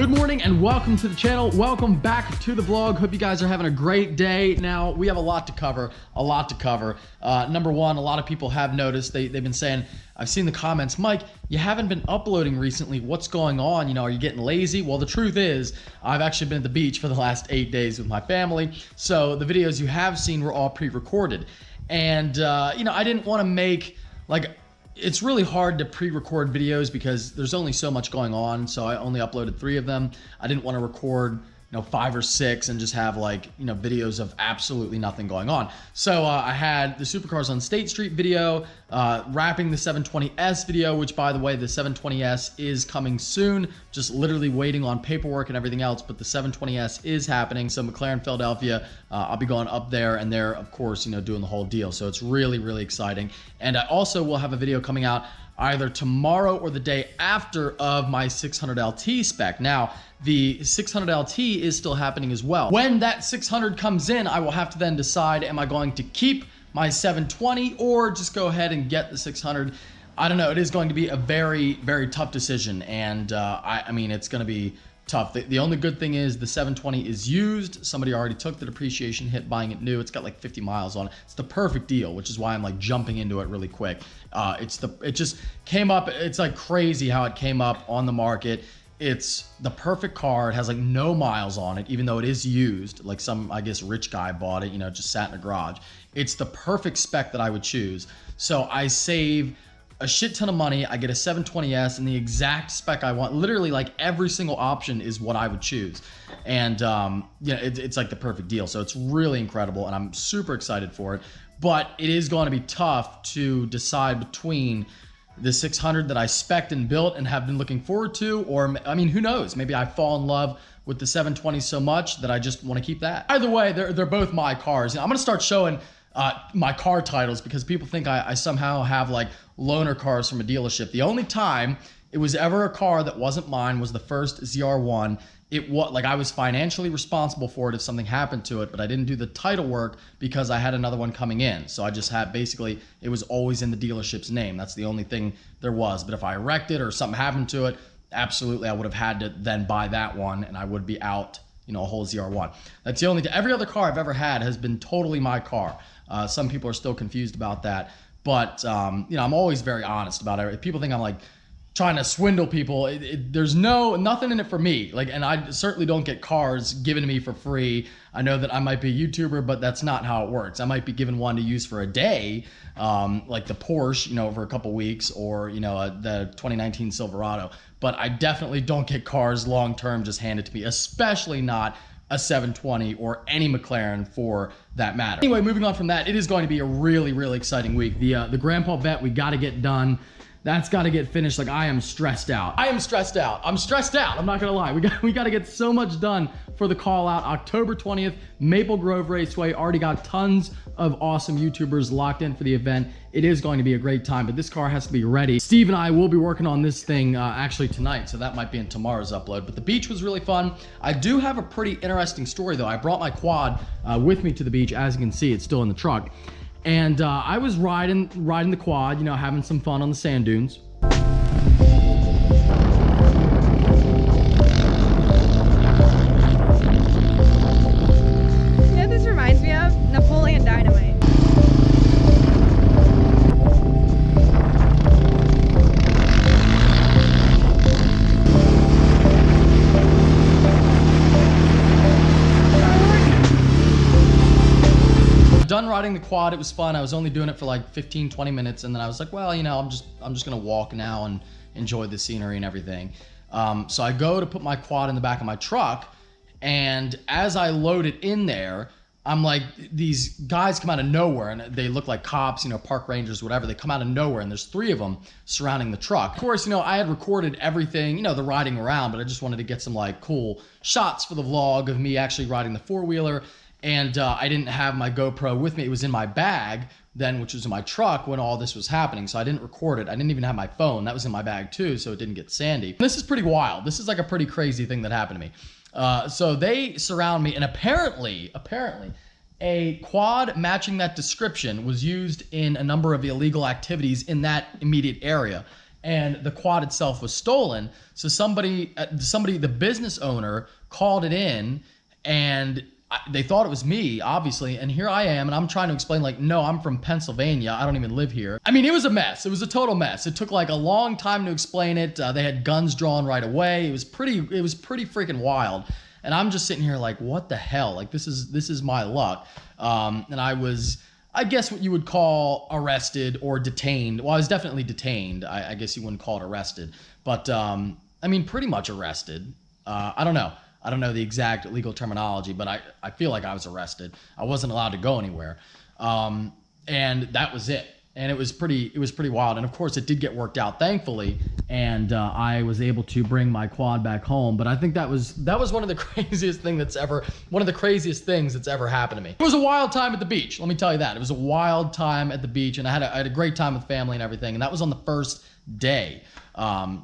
Good morning and welcome to the channel. Welcome back to the vlog. Hope you guys are having a great day. Now, we have a lot to cover, Number one, a lot of people have noticed, they've been saying, I've seen the comments, Mike, you haven't been uploading recently. What's going on? You know, are you getting lazy? Well, the truth is, I've actually been at the beach for the last 8 days with my family. So the videos you have seen were all pre-recorded. And, you know, I didn't want to make, it's really hard to pre-record videos because there's only so much going on. So I only uploaded 3 of them. I didn't want to record, 5 or 6 and just have videos of absolutely nothing going on. So I had the Supercars on State Street video, wrapping the 720S video, which by the way, the 720S is coming soon, just literally waiting on paperwork and everything else, but the 720S is happening. So McLaren Philadelphia, I'll be going up there and they're of course, doing the whole deal. So it's really, really exciting. And I also will have a video coming out either tomorrow or the day after of my 600 LT spec. Now, the 600 LT is still happening as well. When that 600 comes in, I will have to then decide, am I going to keep my 720 or just go ahead and get the 600? I don't know. It is going to be a very, very tough decision. And I mean, it's going to be tough. The only good thing is the 720 is used. Somebody already took the depreciation hit buying it new. It's got like 50 miles on it. It's the perfect deal, which is why I'm like jumping into it really quick. It just came up. It's like crazy how it came up on the market. It's the perfect car. It has like no miles on it, even though it is used. Like some, I guess, rich guy bought it, just sat in a garage. It's the perfect spec that I would choose. So I save a shit ton of money. I get a 720S and the exact spec I want. Literally, like every single option is what I would choose. And it's like the perfect deal. So it's really incredible and I'm super excited for it. But it is going to be tough to decide between the 600 that I spec'd and built and have been looking forward to, or I mean, who knows? Maybe I fall in love with the 720 so much that I just want to keep that. Either way, they're both my cars. I'm gonna start showing my car titles because people think I somehow have like loaner cars from a dealership. The only time it was ever a car that wasn't mine was the first ZR1. It was like I was financially responsible for it if something happened to it, but I didn't do the title work because I had another one coming in. So I just had basically, it was always in the dealership's name. That's the only thing there was. But if I wrecked it or something happened to it, absolutely I would have had to then buy that one and I would be out, a whole ZR1. That's the only, every other car I've ever had has been totally my car. Some people are still confused about that, but I'm always very honest about it. If people think I'm like trying to swindle people, there's nothing in it for me. And I certainly don't get cars given to me for free. I know that I might be a YouTuber, but that's not how it works. I might be given one to use for a day, like the Porsche, for a couple weeks, or the 2019 Silverado. But I definitely don't get cars long term just handed to me, especially not a 720 or any McLaren for that matter. Anyway, moving on from that, it is going to be a really, really exciting week. The Grandpa vet, we got to get done. That's got to get finished. Like, I am stressed out. I'm stressed out. I'm not gonna lie. We got to get so much done for the call out. October 20th, Maple Grove Raceway. Already got tons of awesome YouTubers locked in for the event. It is going to be a great time, but this car has to be ready. Steve and I will be working on this thing actually tonight, so that might be in tomorrow's upload. But the beach was really fun. I do have a pretty interesting story though. I brought my quad with me to the beach. As you can see, it's still in the truck. And I was riding the quad, having some fun on the sand dunes. You know what this reminds me of? Napoleon Dynamite. Done riding the quad, it was fun. I was only doing it for like 15-20 minutes and then I was like, well, I'm just gonna walk now and enjoy the scenery and everything. So I go to put my quad in the back of my truck, and as I load it in there, I'm like, these guys come out of nowhere and they look like cops, park rangers, whatever. They come out of nowhere and there's 3 of them surrounding the truck. Of course, I had recorded everything, the riding around, but I just wanted to get some like cool shots for the vlog of me actually riding the 4-wheeler. And I didn't have my GoPro with me. It was in my bag then, which was in my truck when all this was happening. So I didn't record it. I didn't even have my phone. That was in my bag too, so it didn't get sandy. And this is pretty wild. This is like a pretty crazy thing that happened to me. So they surround me, and apparently, a quad matching that description was used in a number of illegal activities in that immediate area. and the quad itself was stolen. So somebody, the business owner called it in, and they thought it was me, obviously, and here I am, and I'm trying to explain, like, no, I'm from Pennsylvania. I don't even live here. I mean, it was a mess. It was a total mess. It took like a long time to explain it. They had guns drawn right away. It was pretty freaking wild. And I'm just sitting here like, what the hell? Like, this is my luck. And I was, I guess what you would call arrested or detained. Well, I was definitely detained. I guess you wouldn't call it arrested, but I mean, pretty much arrested. I don't know. I don't know the exact legal terminology, but I feel like I was arrested. I wasn't allowed to go anywhere. And that was it. And it was pretty wild. And of course it did get worked out, thankfully. And I was able to bring my quad back home. But I think that was one of the craziest things that's ever happened to me. It was a wild time at the beach. Let me tell you that. It was a wild time at the beach, and I had a great time with family and everything. And that was on the first day.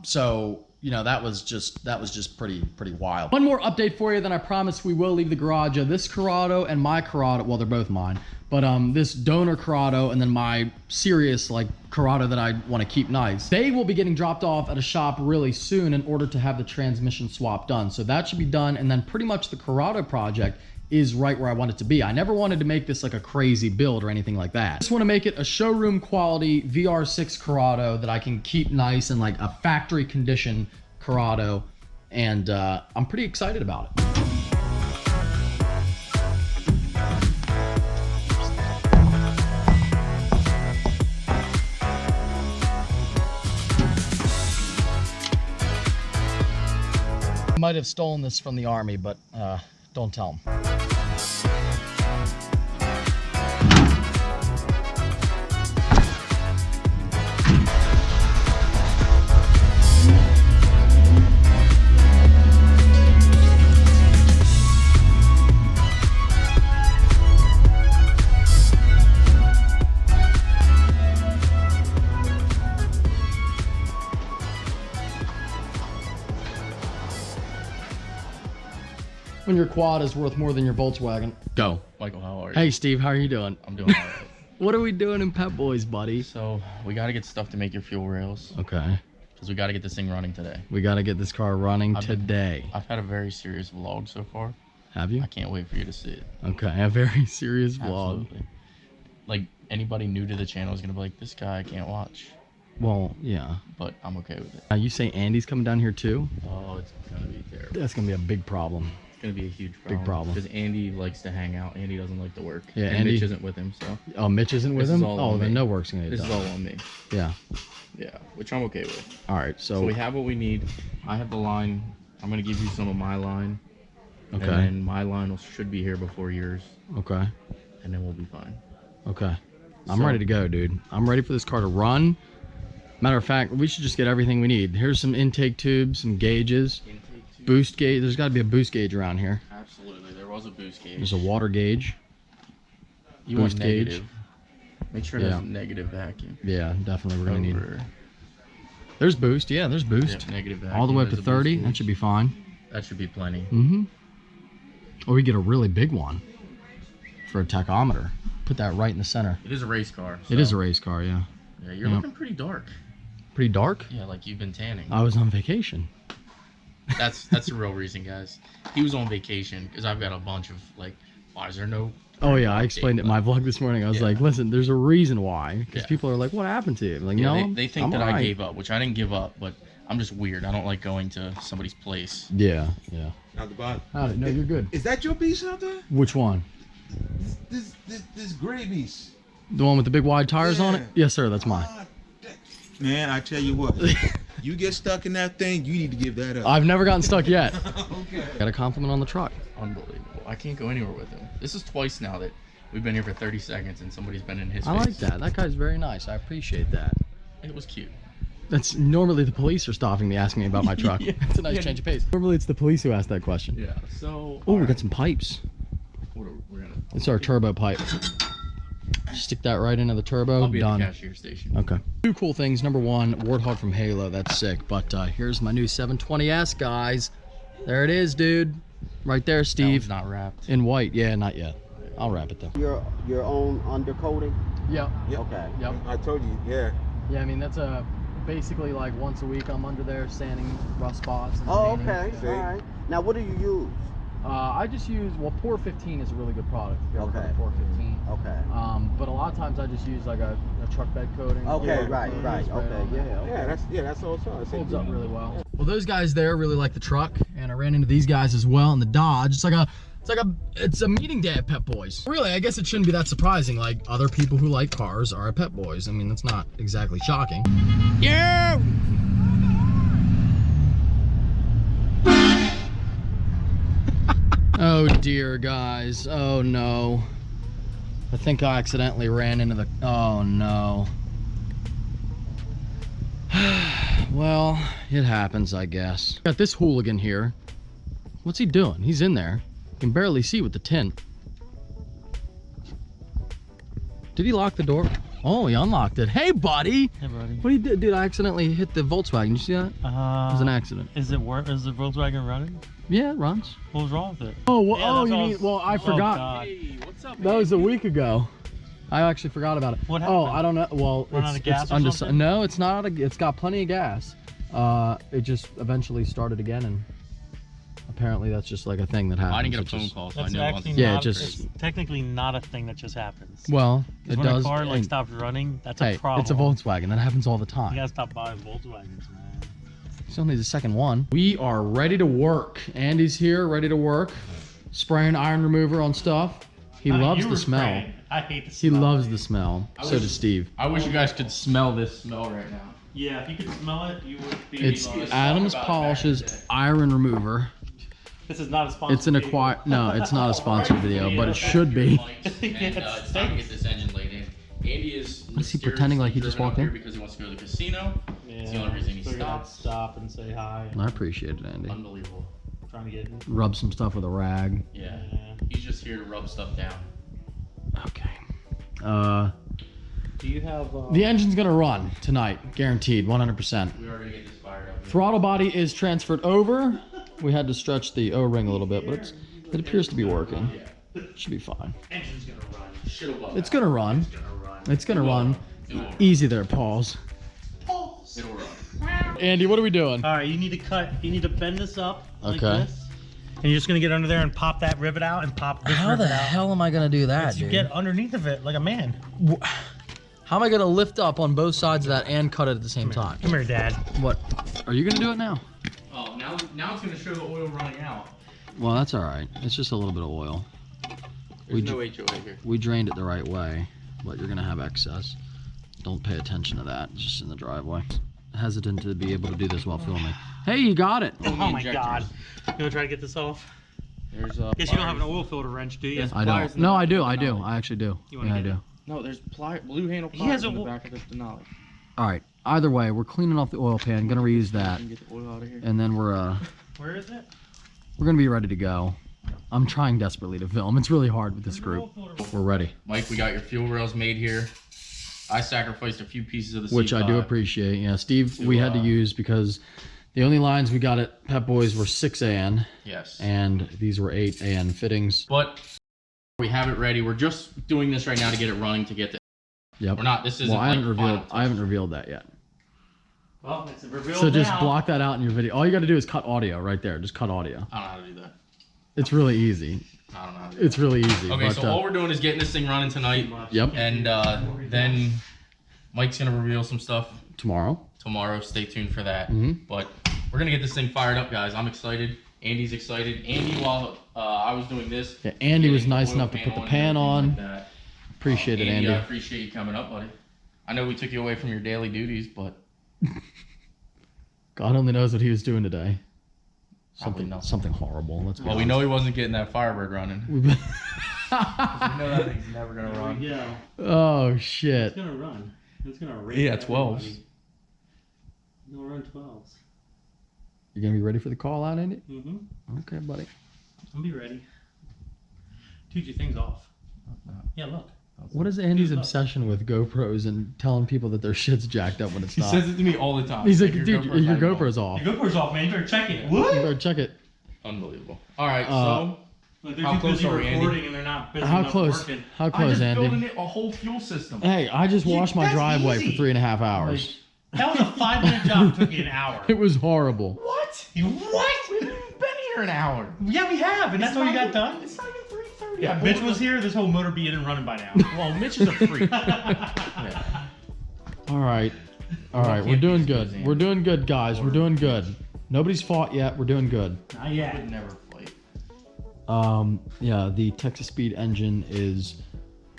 So, you know, that was just pretty wild. One more update for you, then I promise we will leave the garage. This Corrado and my Corrado, well, they're both mine, but this donor Corrado and then my serious like Corrado that I want to keep nice, they will be getting dropped off at a shop really soon in order to have the transmission swap done. So that should be done, and then pretty much the Corrado project is right where I want it to be. I never wanted to make this like a crazy build or anything like that. I just want to make it a showroom quality VR6 Corrado that I can keep nice and like a factory condition Corrado, and I'm pretty excited about it. I might have stolen this from the army, but don't tell them. When your quad is worth more than your Volkswagen. Go. Michael, how are you? Hey, Steve, how are you doing? I'm doing all right. What are we doing in Pep Boys, buddy? So, we got to get stuff to make your fuel rails. Okay. Because we got to get this thing running today. We got to get this car running today. I've had a very serious vlog so far. Have you? I can't wait for you to see it. Okay, a very serious vlog. Absolutely. Like, anybody new to the channel is going to be like, this guy I can't watch. Well, yeah. But I'm okay with it. You say Andy's coming down here too? Oh, it's going to be terrible. That's going to be a big problem. It's going to be a huge problem. Big problem. Because Andy likes to hang out. Andy doesn't like to work. Yeah, and Andy, Mitch isn't with him, so. Oh, Mitch isn't with This him? is all on then me. no work's going to get This done. is all on me. Yeah. Yeah, which I'm okay with. All right, so we have what we need. I have the line. I'm going to give you some of my line. Okay. And then my line should be here before yours. Okay. And then we'll be fine. Okay. I'm ready to go, dude. I'm ready for this car to run. Matter of fact, we should just get everything we need. Here's some intake tubes, some gauges, boost gauge. There's got to be a boost gauge around here. Absolutely, there was a boost gauge. There's a water gauge. You boost want negative. gauge. Make sure there's a negative vacuum. Yeah, definitely. We're gonna need. There's boost. Yeah, there's boost. Yep, negative vacuum. All the way up to 30. That should be fine. That should be plenty. Mm-hmm. Or we get a really big one for a tachometer. Put that right in the center. It is a race car. So. It is a race car, yeah. Yeah, you're looking pretty dark. Pretty dark? Yeah, like you've been tanning. I was on vacation. That's the real reason, guys. He was on vacation because I've got a bunch of like, why is there no? Oh yeah, I explained it in my vlog this morning. I was like, listen, there's a reason why. Because people are like, what happened to you? I'm like, no, they think that I gave up, which I didn't give up, but I'm just weird. I don't like going to somebody's place. Yeah, yeah. Out the bottom. No, you're good. Is that your piece out there? Which one? This gray piece. The one with the big wide tires on it? Yes, sir. That's mine. Man, I tell you what. You get stuck in that thing, you need to give that up. I've never gotten stuck yet. Okay. Got a compliment on the truck. Unbelievable. I can't go anywhere with him. This is twice now that we've been here for 30 seconds and somebody's been in his face. I like that. That guy's very nice. I appreciate that. It was cute. That's normally the police are stopping me, asking me about my truck. It's a nice change of pace. Normally it's the police who ask that question. Yeah. So. Oh, we got some pipes. We're gonna. It's our turbo pipe. Stick that right into the turbo. I'll be Done. at the cashier station. Okay. Two cool things. Number one, Warthog from Halo. That's sick. But here's my new 720S, guys. There it is, dude. Right there, Steve. That one's not wrapped. In white. Yeah, not yet. I'll wrap it though. Your own undercoating? Yeah. Yep. Okay. Yep. I told you, yeah. Yeah, I mean that's a basically like once a week I'm under there sanding rough spots. And Oh, painting. okay. Yeah. All right. Now, what do you use? I just use, well, Pour 15 is a really good product. If you ever heard of Okay. Pour 15. Okay. But a lot of times I just use like a truck bed coating. Okay, or right. spray it Okay, on there. yeah. That's all. It holds up really well. Well, those guys there really like the truck, and I ran into these guys as well in the Dodge. It's a meeting day at Pet Boys. Really, I guess it shouldn't be that surprising. Like, other people who like cars are at Pet Boys. I mean, that's not exactly shocking. Yeah. Oh dear, guys. Oh no. I think I accidentally ran into the, oh no. Well, it happens, I guess. Got this hooligan here. What's he doing? He's in there. You can barely see with the tint. Did he lock the door? Oh, he unlocked it. Hey, buddy. Hey, buddy. What do you do? Dude, I accidentally hit the Volkswagen. You see that? It was an accident. Is the Volkswagen running? Yeah, it runs. What was wrong with it? Oh, well, Yeah, oh, that's you what I mean, was- well, I Oh, forgot. God. Hey, what's up, That was a week ago. I actually forgot about it. What Oh, happened? I don't know. Well, Run out of gas or something? No, it's not. It's got plenty of gas. It just eventually started again, and apparently that's just like a thing that happens. I didn't get a It phone just- call, so I That's knew it actually wasn't. Yeah, not, just- it's technically not a thing that just happens. Well, 'Cause it when does. a car like and- stops running, that's hey, a problem. it's a Volkswagen. That happens all the time. You gotta stop buying Volkswagens, man. It's only the second one. We are ready to work. Andy's here, ready to work. Spraying iron remover on stuff. He loves the smell. I hate the He smell. loves the smell. I So wish- does Steve. I wish you guys could smell this smell right now. Yeah, if you could smell it, you would be. It's Talk Adams about it Polishes back in the day. iron remover. This is not a sponsor. It's an acquire. No, it's not a sponsored video, but it should be. And it's time to get this engine laid in. Andy is. What is he pretending like he just walked in? Because he wants to go to the casino. Yeah, It's the only reason he figured I'd stopped. stop and say hi. I appreciate it, Andy. Unbelievable. Trying to get. Rub some stuff with a rag. Yeah. Yeah. He's just here to rub stuff down. Okay. Do you have? The engine's gonna run tonight, guaranteed, 100%. We are gonna get this fired up. Throttle body is transferred over. We had to stretch the O-ring a little bit, but it appears to be working. Should be fine. Engine's gonna run. Shit'll bug It's out. gonna run. Gonna run. It's gonna run. It will run. Easy there, Pauls. It'll run. Andy, what are we doing? All right, you need to cut. You need to bend this up like Okay. this, and you're just gonna get under there and pop that rivet out and pop this rivet out. am I gonna do that, You get underneath of it like a man. How am I gonna lift up on both sides of that and cut it at the same time? Come here, Dad. What? Are you gonna do it now? Oh, now it's gonna show the oil running out. Well, that's all right. It's just a little bit of oil. There's no HOA here. We drained it the right way, but you're gonna have excess. Don't pay attention to that. It's just in the driveway. Hesitant to be able to do this while filming. Hey, you got it. Oh my injectors. God. You wanna try to get this off? There's Guess you don't have an oil filter wrench, do you? Yes. I Pliers don't. in the No, back I of do. the I do. Denali. I actually do. You wanna Yeah, I get do. it? No, there's blue handle He has pliers in a the wo- back of the Denali. All right. Either way, we're cleaning off the oil pan. Gonna reuse that, You can get the oil out of here. and then we're Where is it? gonna be ready to go. I'm trying desperately to film. It's really hard with this group. We're ready, Mike, we got your fuel rails made here. I sacrificed a few pieces of the which I C5. do appreciate. Yeah, Steve, To, we had to use because the only lines we got at Pep Boys were 6 AN, Yes. and these were 8 AN fittings. But we have it ready. We're just doing this right now to get it running to get the. Yep. We're not. This isn't. Well, I haven't like revealed. final I haven't touch. revealed that yet. Well, it's a reveal So just now. block that out in your video. All you got to do is cut audio right there. Just cut audio. I don't know how to do that. It's really easy. I don't know how to do It's really easy. that. Okay, but, so all we're doing is getting this thing running tonight, yep. and then Mike's gonna reveal some stuff Tomorrow. tomorrow. Stay tuned for that. Mhm. But we're gonna get this thing fired up, guys. I'm excited. Andy's excited. Andy, while I was doing this, Yeah, Andy was getting the nice oil enough to put the and pan everything on. like that. Appreciate it, Andy. I appreciate you coming up, buddy. I know we took you away from your daily duties, but God only knows what he was doing today. Probably nothing. Something horrible. Let's be well, we honest. know he wasn't getting that Firebird running. We know that thing's never gonna There run. we go. Oh shit. It's gonna run. It's gonna rip. Yeah, everybody. 12s. It's gonna run 12s. You gonna be ready for the call out, Andy? Mm-hmm. Okay, buddy. I'll be ready. Dude, your thing's off. Yeah, look. What is Andy's Dude, look. obsession with GoPros and telling people that their shit's jacked up when it's He not? says it to me all the time. He's like, your dude, GoPro's your not even on." GoPro's off. Your GoPro's off, man. You better check it. You What? better check it. Unbelievable. All right, Uh, Look, they're How too close busy are we, Andy? recording and they're not busy How enough close? working. How so close, I'm just Andy? building it a whole fuel system. Hey, I just washed my That's driveway easy. for 3.5 hours. That was a 5-minute job. It took me an hour. It was horrible. What? What? We've been here an hour. Yeah, we have, and that's how you got done. It's not even 3:30. Yeah, Mitch was here. This whole motor be in and running by now. Well, Mitch is a freak. All right. All right. We're can't doing use good. those We're doing good, guys. We're doing good. Nobody's fought yet. We're doing good. Not yet. Would never fight. Yeah, the Texas Speed engine is,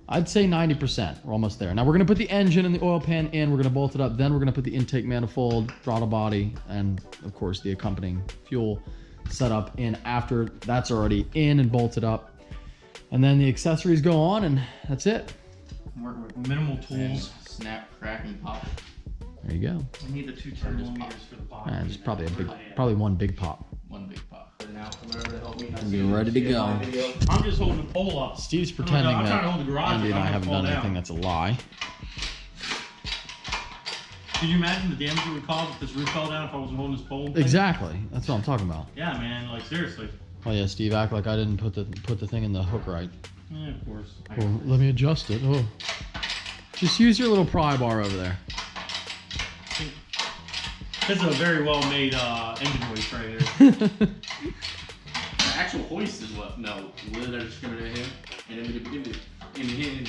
I'd say 90%. We're almost there. Now we're gonna put the engine and the oil pan in. We're gonna bolt it up. Then we're gonna put the intake manifold, throttle body, and of course the accompanying fuel setup in after that's already in and bolted up. And then the accessories go on, and that's it. I'm working with minimal tools. Snap, crack, and pop. There you go. I need the 2 10 millimeters for the bottom. It's probably probably one big pop. One big pop. Now come over to help me. Be ready to go. I'm just holding the pole up. Steve's I'm pretending trying that to hold the garage Andy and if I I'm haven't gonna done fall anything down. that's a lie. Could you imagine the damage it would cause if this roof fell down if I wasn't holding this pole? Exactly. That's what I'm talking about. Yeah, man. Like seriously. Oh yeah, Steve, act like I didn't put the thing in the hook right. Yeah, of course. Oh, let me adjust it. Oh, just use your little pry bar over there. This is a very well made engine hoist right here. The actual hoist is what? No, they're just gonna him and then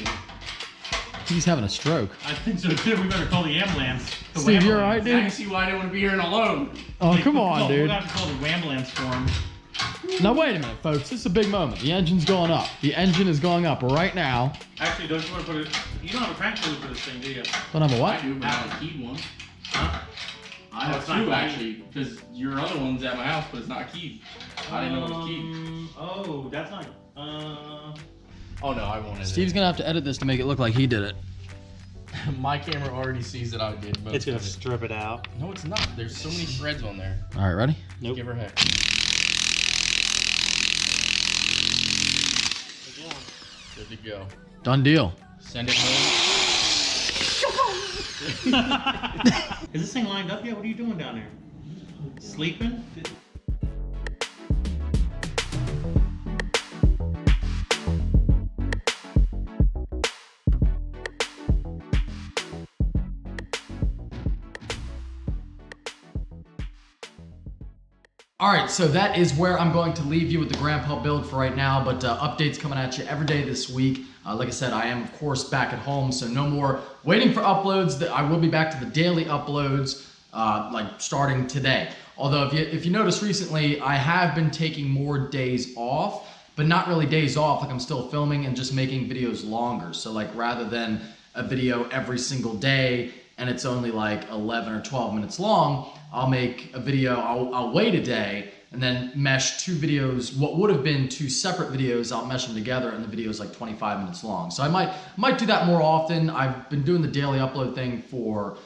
He's having a stroke. I think so too. We better call the ambulance. The Steve, you wambulance. alright, I dude? can see why I didn't want to be here and alone. Oh, Like, come on, We're dude. gonna have to call the ambulance for him. Now wait a minute, folks. This is a big moment. The engine's going up. The engine is going up right now. Actually, don't you want to put it? You don't have a crank pulley for this thing, do you? Don't have a I what? do, but I don't keyed one. Huh? I have it's not two keyed. actually, because your other one's at my house, but it's not keyed. I didn't know it was keyed. Oh, that's not. Oh no, I wanted Steve's gonna have to edit this to make it look like he did it. My camera already sees that I did most It's gonna of it. strip it out. No, it's not. There's so many threads on there. All right, ready? Nope. Give her a heck. Good to go. Done deal. Send it home. Is this thing lined up yet? What are you doing down there? Sleeping? All right, so that is where I'm going to leave you with the Grandpa build for right now, but updates coming at you every day this week. Like I said, I am, of course, back at home, so no more waiting for uploads. I will be back to the daily uploads, like starting today. Although, if you notice recently, I have been taking more days off, but not really days off. Like I'm still filming and just making videos longer. So like rather than a video every single day and it's only like 11 or 12 minutes long, I'll make a video, I'll wait a day and then mesh 2 videos, what would have been 2 separate videos, I'll mesh them together and the video is like 25 minutes long. So I might do that more often. I've been doing the daily upload thing for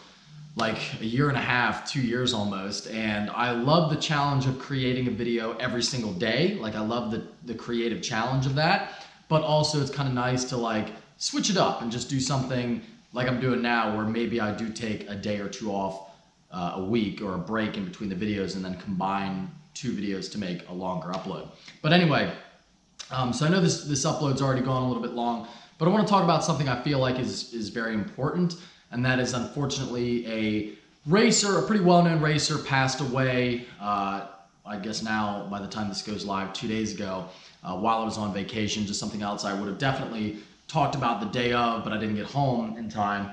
like a year and a half, 2 years almost, and I love the challenge of creating a video every single day. Like I love the creative challenge of that, but also it's kind of nice to like switch it up and just do something like I'm doing now where maybe I do take a day or 2 off a week or a break in between the videos and then combine 2 videos to make a longer upload. But anyway, so I know this upload's already gone a little bit long, but I want to talk about something I feel like is very important, and that is unfortunately a racer, a pretty well-known racer passed away, I guess now by the time this goes live 2 days ago, while I was on vacation, just something else I would have definitely talked about the day of, but I didn't get home in time.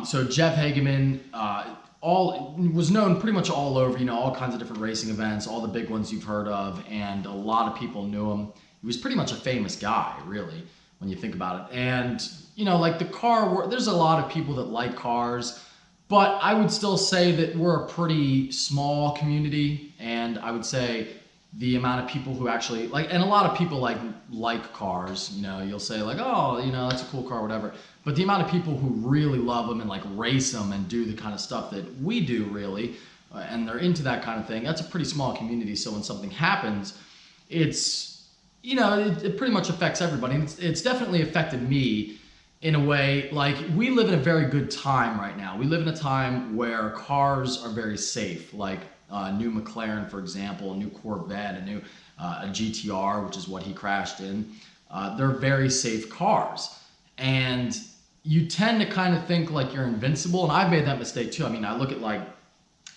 So Jeff Hageman, was known pretty much all over, all kinds of different racing events, all the big ones you've heard of, and a lot of people knew him. He was pretty much a famous guy, really, when you think about it. And, like the car, there's a lot of people that like cars, but I would still say that we're a pretty small community, and I would say the amount of people who actually like, and a lot of people like cars, you'll say like, oh, that's a cool car, whatever. But the amount of people who really love them and like race them and do the kind of stuff that we do really, and they're into that kind of thing, that's a pretty small community. So when something happens, it's, it pretty much affects everybody. And it's definitely affected me in a way. Like we live in a very good time right now. We live in a time where cars are very safe. Like a new McLaren, for example, a new Corvette, a new a GTR, which is what he crashed in. They're very safe cars. And, you tend to kind of think like you're invincible, and I've made that mistake too. I mean, I look at like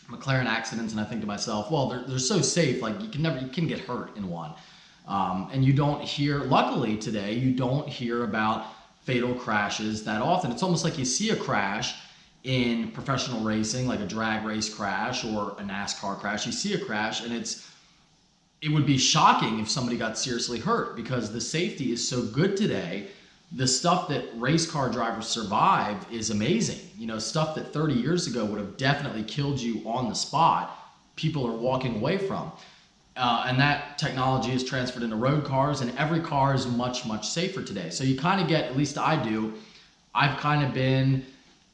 McLaren accidents and I think to myself, well, they're so safe, like you can get hurt in one. And you don't hear, luckily today, you don't hear about fatal crashes that often. It's almost like you see a crash in professional racing, like a drag race crash or a NASCAR crash. You see a crash and it would be shocking if somebody got seriously hurt because the safety is so good today. The stuff that race car drivers survive is amazing. You know, stuff that 30 years ago would have definitely killed you on the spot, people are walking away from. And that technology is transferred into road cars, and every car is much, much safer today. So you kind of get, at least I do, I've kind of been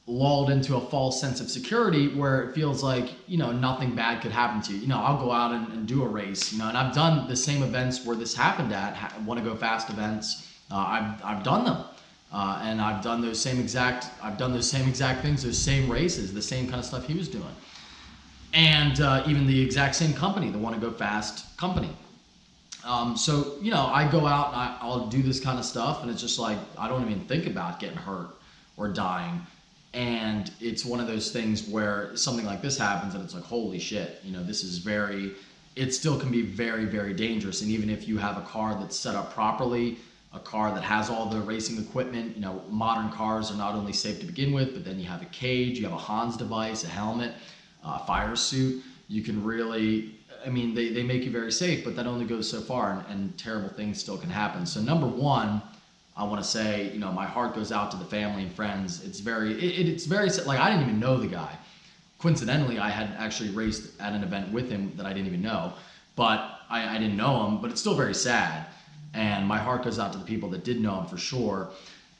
lulled into a false sense of security where it feels like, you know, nothing bad could happen to you. You know, I'll go out and do a race, you know, and I've done the same events where this happened at, want to go fast events. I've done them, and I've done those same exact things, those same races, the same kind of stuff he was doing, and even the exact same company, the Want to Go Fast company. So you know, I go out and I'll do this kind of stuff, and it's just like I don't even think about getting hurt or dying, and it's one of those things where something like this happens, and it's like holy shit, you know, this is very. It still can be very, very dangerous, and even if you have a car that's set up properly. A car that has all the racing equipment, you know, modern cars are not only safe to begin with, but then you have a cage, you have a Hans device, a helmet, a fire suit. You can really, I mean, they make you very safe, but that only goes so far, and terrible things still can happen. So number one, I want to say, you know, my heart goes out to the family and friends. It's very, like I didn't even know the guy. Coincidentally, I had actually raced at an event with him that I didn't even know, but I didn't know him, but it's still very sad. And my heart goes out to the people that did know him for sure.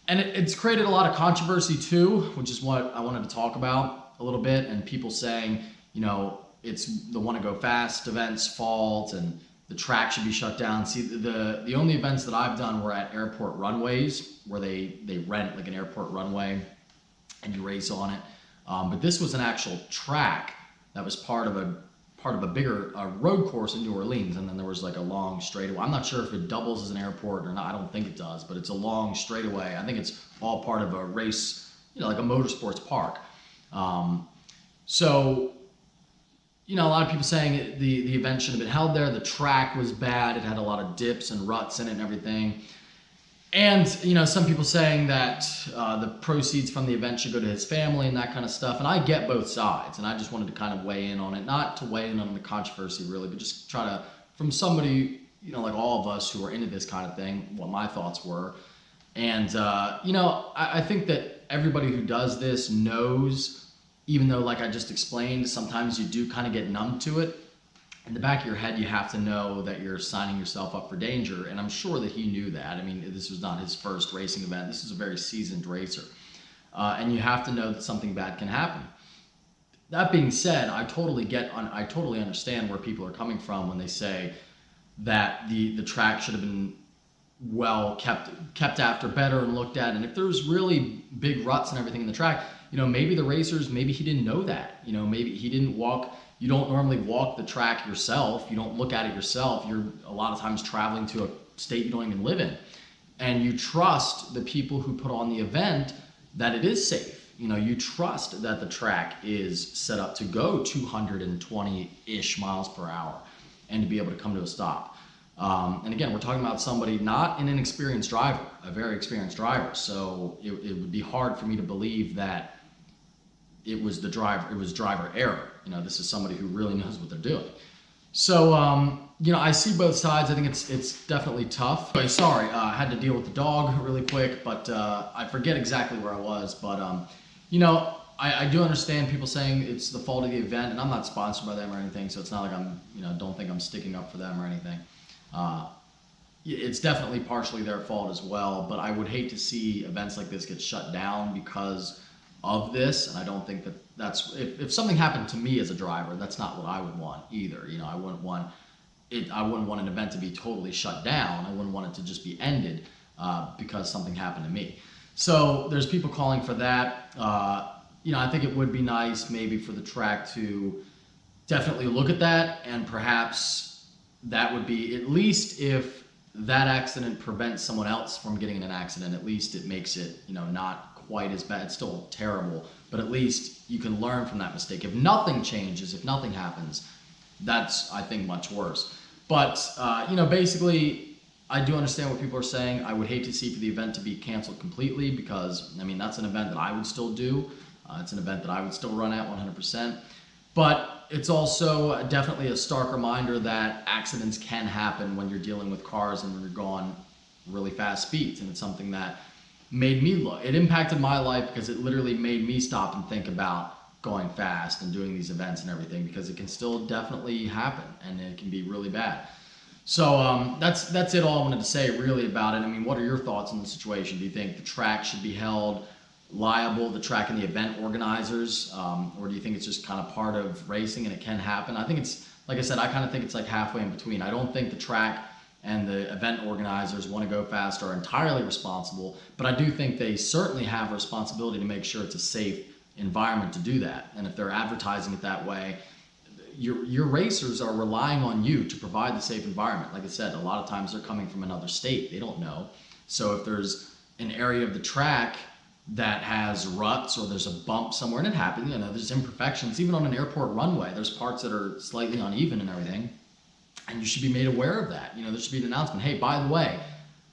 And it's created a lot of controversy too, which is what I wanted to talk about a little bit. And people saying, you know, it's the Want to Go Fast event's fault and the track should be shut down. See, the only events that I've done were at airport runways where they rent like an airport runway and you race on it. But this was an actual track that was part of a bigger road course in New Orleans, and then there was like a long straightaway. I'm not sure if it doubles as an airport or not. I don't think it does, but it's a long straightaway. I think it's all part of a race, you know, like a motorsports park. So, you know, a lot of people saying the event should have been held there. The track was bad. It had a lot of dips and ruts in it and everything. And, you know, some people saying that the proceeds from the event should go to his family and that kind of stuff. And I get both sides. And I just wanted to kind of weigh in on it. Not to weigh in on the controversy, really, but just try to, from somebody, you know, like all of us who are into this kind of thing, what my thoughts were. And, you know, I think that everybody who does this knows, even though, like I just explained, sometimes you do kind of get numb to it. In the back of your head, you have to know that you're signing yourself up for danger, and I'm sure that he knew that. I mean, this was not his first racing event. This is a very seasoned racer, and you have to know that something bad can happen. That being said, I totally understand where people are coming from when they say that the track should have been well kept after better and looked at, and if there's really big ruts and everything in the track, you know, maybe the racers, maybe he didn't know that. You know, maybe he didn't walk. You don't normally walk the track yourself. You don't look at it yourself. You're a lot of times traveling to a state you don't even live in. And you trust the people who put on the event that it is safe. You know, you trust that the track is set up to go 220-ish miles per hour and to be able to come to a stop. And again, we're talking about somebody, not an inexperienced driver, a very experienced driver. So it would be hard for me to believe that it was driver error. You know, this is somebody who really knows what they're doing. So, you know, I see both sides. I think it's definitely tough. Okay, sorry, I had to deal with the dog really quick, but I forget exactly where I was. But, you know, I do understand people saying it's the fault of the event, and I'm not sponsored by them or anything, so it's not like I'm, you know, don't think I'm sticking up for them or anything. It's definitely partially their fault as well, but I would hate to see events like this get shut down because of this, and I don't think that that's if something happened to me as a driver, that's not what I would want either. You know, I wouldn't want an event to be totally shut down. I wouldn't want it to just be ended because something happened to me. So there's people calling for that. You know, I think it would be nice maybe for the track to definitely look at that, and perhaps that would be, at least if that accident prevents someone else from getting in an accident, at least it makes it, you know, not quite as bad. It's still terrible, but at least you can learn from that mistake. If nothing changes, if nothing happens, that's, I think, much worse. But, basically, I do understand what people are saying. I would hate to see for the event to be canceled completely because, I mean, that's an event that I would still do. It's an event that I would still run at 100%. But it's also definitely a stark reminder that accidents can happen when you're dealing with cars and when you're going really fast speeds. And it's something that made me look. It impacted my life because it literally made me stop and think about going fast and doing these events and everything, because it can still definitely happen and it can be really bad. So that's it all I wanted to say really about it. I mean, what are your thoughts on the situation? Do you think the track should be held liable, the track and the event organizers, or do you think it's just kind of part of racing and it can happen? I think it's, like I said, I kind of think it's like halfway in between. I don't think the track and the event organizers want to go fast are entirely responsible, but I do think they certainly have a responsibility to make sure it's a safe environment to do that. And if they're advertising it that way, your racers are relying on you to provide the safe environment. Like I said, a lot of times they're coming from another state. They don't know. So if there's an area of the track that has ruts or there's a bump somewhere, and it happens, there's imperfections. Even on an airport runway, there's parts that are slightly uneven and everything. And you should be made aware of that. There should be an announcement. Hey, by the way,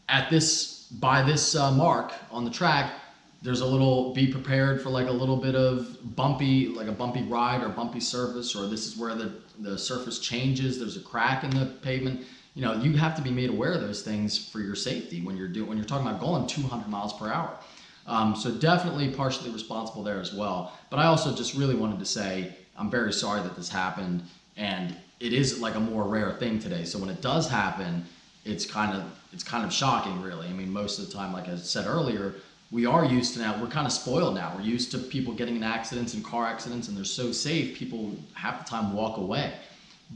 by this mark on the track, there's be prepared for like a little bit of bumpy ride or bumpy surface, or this is where the surface changes. There's a crack in the pavement. You have to be made aware of those things for your safety when you're talking about going 200 miles per hour. So definitely partially responsible there as well. But I also just really wanted to say, I'm very sorry that this happened, and it is like a more rare thing today. So when it does happen, it's kind of shocking, really. I mean, most of the time, like I said earlier, we are used to now, we're kind of spoiled now. We're used to people getting in accidents and car accidents, and they're so safe, people half the time walk away.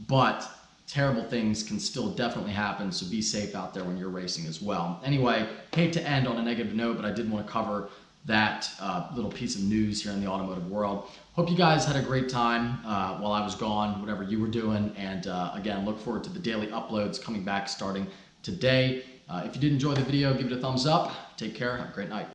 But terrible things can still definitely happen, so be safe out there when you're racing as well. Anyway, hate to end on a negative note, but I did want to cover that little piece of news here in the automotive world. Hope you guys had a great time while I was gone, whatever you were doing. And again, look forward to the daily uploads coming back starting today. If you did enjoy the video, give it a thumbs up. Take care. Have a great night.